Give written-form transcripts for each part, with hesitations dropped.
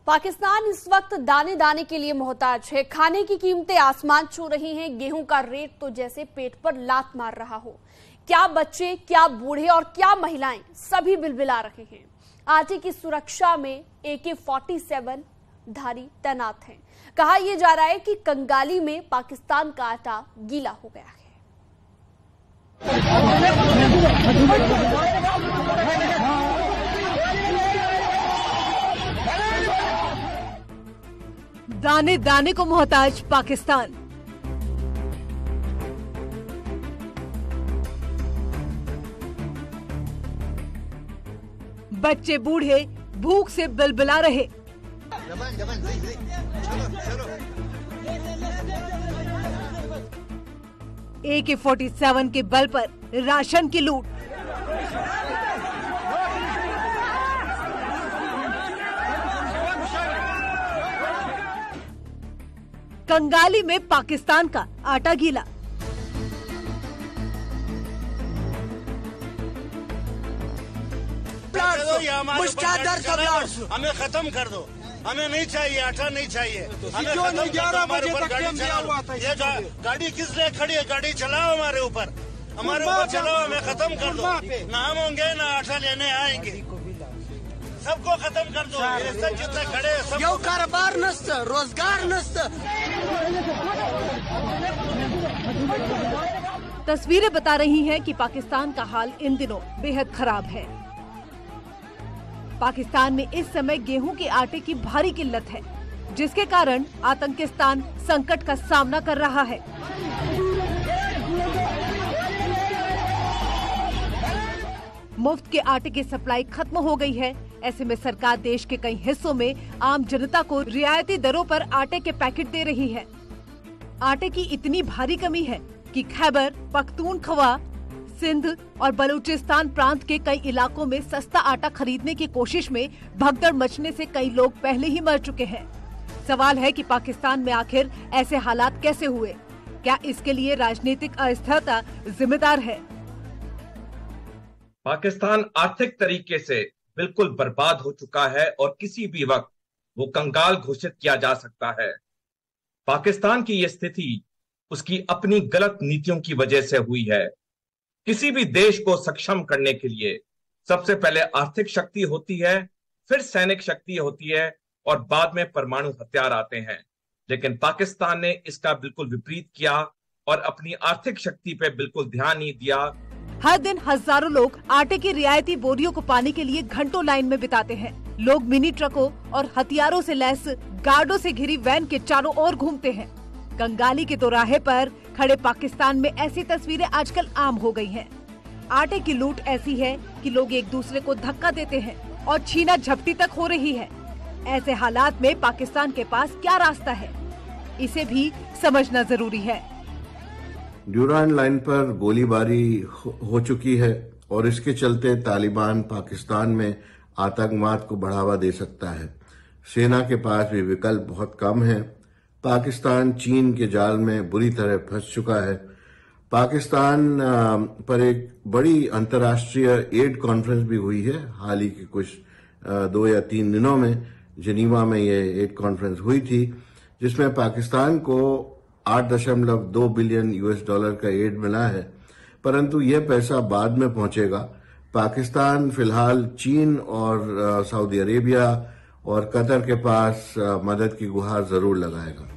पाकिस्तान इस वक्त दाने दाने के लिए मोहताज है। खाने की कीमतें आसमान छू रही हैं। गेहूं का रेट तो जैसे पेट पर लात मार रहा हो। क्या बच्चे, क्या बूढ़े और क्या महिलाएं, सभी बिलबिला रहे हैं। आटे की सुरक्षा में AK-47 धारी तैनात हैं। कहा यह जा रहा है कि कंगाली में पाकिस्तान का आटा गीला हो गया है। दाने दाने को मोहताज पाकिस्तान। बच्चे बूढ़े भूख से बिलबिला रहे। AK-47 के बल पर राशन की लूट। कंगाली में पाकिस्तान का आटा गीला। हमें खत्म कर दो, हमें नहीं चाहिए, आटा नहीं चाहिए, हमें खत्म कर दो। हमारे ऊपर गाड़ी चलाओ, ये गाड़ी किस लिए खड़ी है? गाड़ी चलाओ हमारे ऊपर चलाओ, हमें खत्म कर दो। ना हम होंगे ना आटा लेने आएंगे, सबको खत्म कर दो। सब जितने खड़े सब कारोबार नस्त, रोजगार नस्त। तस्वीरें बता रही हैं कि पाकिस्तान का हाल इन दिनों बेहद खराब है। पाकिस्तान में इस समय गेहूं के आटे की भारी किल्लत है, जिसके कारण आतंकिस्तान संकट का सामना कर रहा है। मुफ्त के आटे की सप्लाई खत्म हो गई है। ऐसे में सरकार देश के कई हिस्सों में आम जनता को रियायती दरों पर आटे के पैकेट दे रही है। आटे की इतनी भारी कमी है कि खैबर पख्तूनख्वा, सिंध और बलूचिस्तान प्रांत के कई इलाकों में सस्ता आटा खरीदने की कोशिश में भगदड़ मचने से कई लोग पहले ही मर चुके हैं। सवाल है कि पाकिस्तान में आखिर ऐसे हालात कैसे हुए? क्या इसके लिए राजनीतिक अस्थिरता जिम्मेदार है? पाकिस्तान आर्थिक तरीके से बिल्कुल बर्बाद हो चुका है और किसी भी वक्त वो कंगाल घोषित किया जा सकता है। पाकिस्तान की ये स्थिति उसकी अपनी गलत नीतियों की वजह से हुई है। किसी भी देश को सक्षम करने के लिए सबसे पहले आर्थिक शक्ति होती है, फिर सैनिक शक्ति होती है और बाद में परमाणु हथियार आते हैं। लेकिन पाकिस्तान ने इसका बिल्कुल विपरीत किया और अपनी आर्थिक शक्ति पे बिल्कुल ध्यान नहीं दिया। हर दिन हजारों लोग आटे की रियायती बोरियों को पाने के लिए घंटों लाइन में बिताते हैं। लोग मिनी ट्रकों और हथियारों से लैस गार्डों से घिरी वैन के चारों ओर घूमते हैं। कंगाली के दोराहे पर खड़े पाकिस्तान में ऐसी तस्वीरें आजकल आम हो गई हैं। आटे की लूट ऐसी है कि लोग एक दूसरे को धक्का देते हैं और छीना झपटी तक हो रही है। ऐसे हालात में पाकिस्तान के पास क्या रास्ता है, इसे भी समझना जरूरी है। ड्यूरान लाइन पर गोलीबारी हो चुकी है और इसके चलते तालिबान पाकिस्तान में आतंकवाद को बढ़ावा दे सकता है। सेना के पास भी विकल्प बहुत कम है। पाकिस्तान चीन के जाल में बुरी तरह फंस चुका है। पाकिस्तान पर एक बड़ी अंतर्राष्ट्रीय एड कॉन्फ्रेंस भी हुई है। हाल ही के कुछ 2 या 3 दिनों में जिनीवा में ये एड कॉन्फ्रेंस हुई थी, जिसमें पाकिस्तान को $8.2 बिलियन का एड मिला है, परंतु यह पैसा बाद में पहुंचेगा। पाकिस्तान फिलहाल चीन और सऊदी अरेबिया और कतर के पास मदद की गुहार जरूर लगाएगा।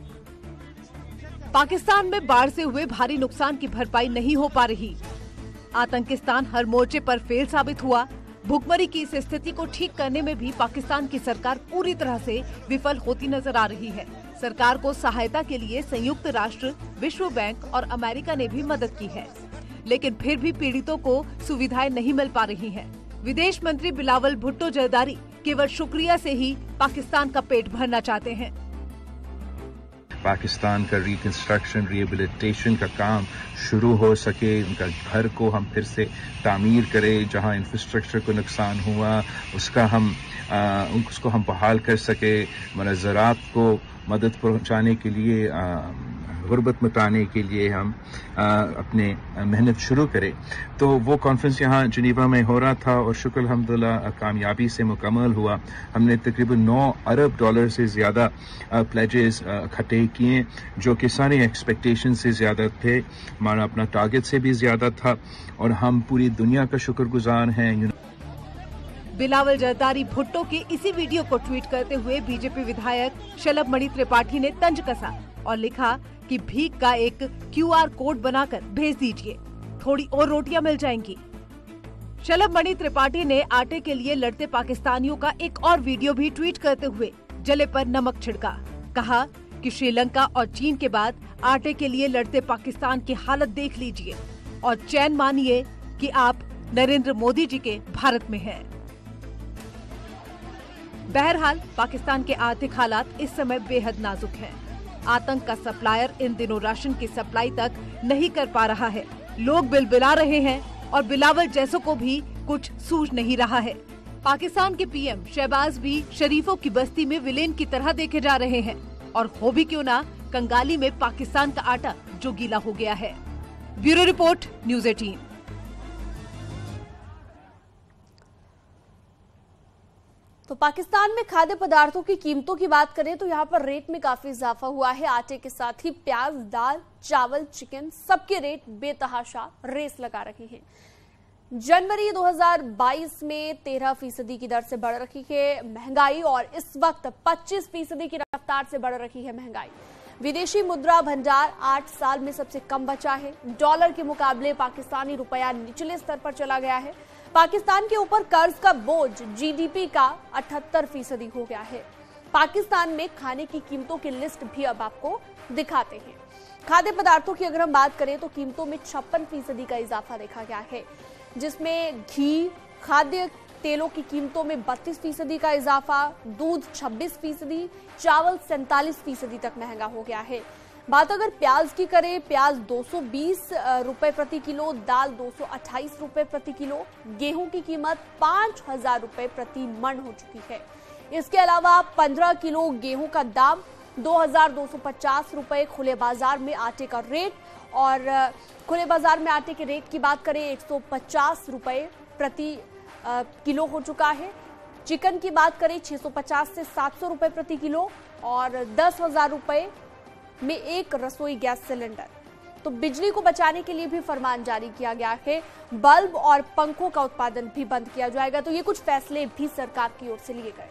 पाकिस्तान में बाढ़ से हुए भारी नुकसान की भरपाई नहीं हो पा रही। आतंकिस्तान हर मोर्चे पर फेल साबित हुआ। भुखमरी की इस स्थिति को ठीक करने में भी पाकिस्तान की सरकार पूरी तरह से विफल होती नजर आ रही है। सरकार को सहायता के लिए संयुक्त राष्ट्र, विश्व बैंक और अमेरिका ने भी मदद की है, लेकिन फिर भी पीड़ितों को सुविधाएं नहीं मिल पा रही हैं। विदेश मंत्री बिलावल भुट्टो जरदारी केवल शुक्रिया से ही पाकिस्तान का पेट भरना चाहते हैं। पाकिस्तान का रिकंस्ट्रक्शन, रिहेबिलिटेशन का काम शुरू हो सके, उनका घर को हम फिर से तामीर करें, जहां इंफ्रास्ट्रक्चर को नुकसान हुआ उसको हम बहाल कर सके, ज़राअत को मदद पहुंचाने के लिए गुर्बत मिटाने के लिए हम अपने मेहनत शुरू करें। तो वो कॉन्फ्रेंस यहाँ जिनेवा में हो रहा था और शुक्र अल्हम्दुलिल्लाह कामयाबी से मुकम्मल हुआ। हमने तकरीबन $9 अरब से ज़्यादा प्लेजेस इकट्ठे किए, जो कि सारे एक्सपेक्टेशन से ज़्यादा थे, हमारा अपना टारगेट से भी ज़्यादा था और हम पूरी दुनिया का शुक्रगुजार हैं। बिलावल जरदारी भुट्टो के इसी वीडियो को ट्वीट करते हुए बीजेपी विधायक शलभ मणि त्रिपाठी ने तंज कसा और लिखा कि भीख का एक QR कोड बनाकर भेज दीजिए, थोड़ी और रोटियां मिल जाएंगी। शलभ मणि त्रिपाठी ने आटे के लिए लड़ते पाकिस्तानियों का एक और वीडियो भी ट्वीट करते हुए जले पर नमक छिड़का। कहा कि श्रीलंका और चीन के बाद आटे के लिए लड़ते पाकिस्तान की हालत देख लीजिए और चैन मानिए कि आप नरेंद्र मोदी जी के भारत में हैं। बहरहाल पाकिस्तान के आर्थिक हालात इस समय बेहद नाजुक हैं। आतंक का सप्लायर इन दिनों राशन की सप्लाई तक नहीं कर पा रहा है। लोग बिलबिला रहे हैं और बिलावल जैसों को भी कुछ सूझ नहीं रहा है। पाकिस्तान के PM शहबाज भी शरीफों की बस्ती में विलेन की तरह देखे जा रहे हैं और हो भी क्यों ना, कंगाली में पाकिस्तान का आटा जो गीला हो गया है। Bureau report, news 18। तो पाकिस्तान में खाद्य पदार्थों की कीमतों की बात करें तो यहाँ पर रेट में काफी इजाफा हुआ है। आटे के साथ ही प्याज, दाल, चावल, चिकन सबके रेट बेतहाशा रेस लगा रहे हैं। जनवरी 2022 में 13% की दर से बढ़ रही है महंगाई और इस वक्त 25% की रफ्तार से बढ़ रही है महंगाई। विदेशी मुद्रा भंडार 8 साल में सबसे कम बचा है। डॉलर के मुकाबले पाकिस्तानी रुपया निचले स्तर पर चला गया है। पाकिस्तान के ऊपर कर्ज का बोझ GDP का 78% हो गया है। पाकिस्तान में खाने की कीमतों की लिस्ट भी अब आपको दिखाते हैं। खाद्य पदार्थों की अगर हम बात करें तो कीमतों में 56% का इजाफा देखा गया है, जिसमें घी, खाद्य तेलों की कीमतों में 32% का इजाफा, दूध 26%, चावल 47% तक महंगा हो गया है। बात अगर प्याज की करें, प्याज 220 रुपए प्रति किलो, दाल 228 रुपए प्रति किलो, गेहूं की कीमत 5000 रुपए प्रति मन हो चुकी है। इसके अलावा 15 किलो गेहूं का दाम 2250 रुपए। खुले बाजार में आटे का रेट, और खुले बाजार में आटे के रेट की बात करें 150 रुपए प्रति किलो हो चुका है। चिकन की बात करें 650 से 700 रुपए प्रति किलो और 10,000 रुपए में एक रसोई गैस सिलेंडर। तो बिजली को बचाने के लिए भी फरमान जारी किया गया है। बल्ब और पंखों का उत्पादन भी बंद किया जाएगा। तो ये कुछ फैसले भी सरकार की ओर से लिए गए।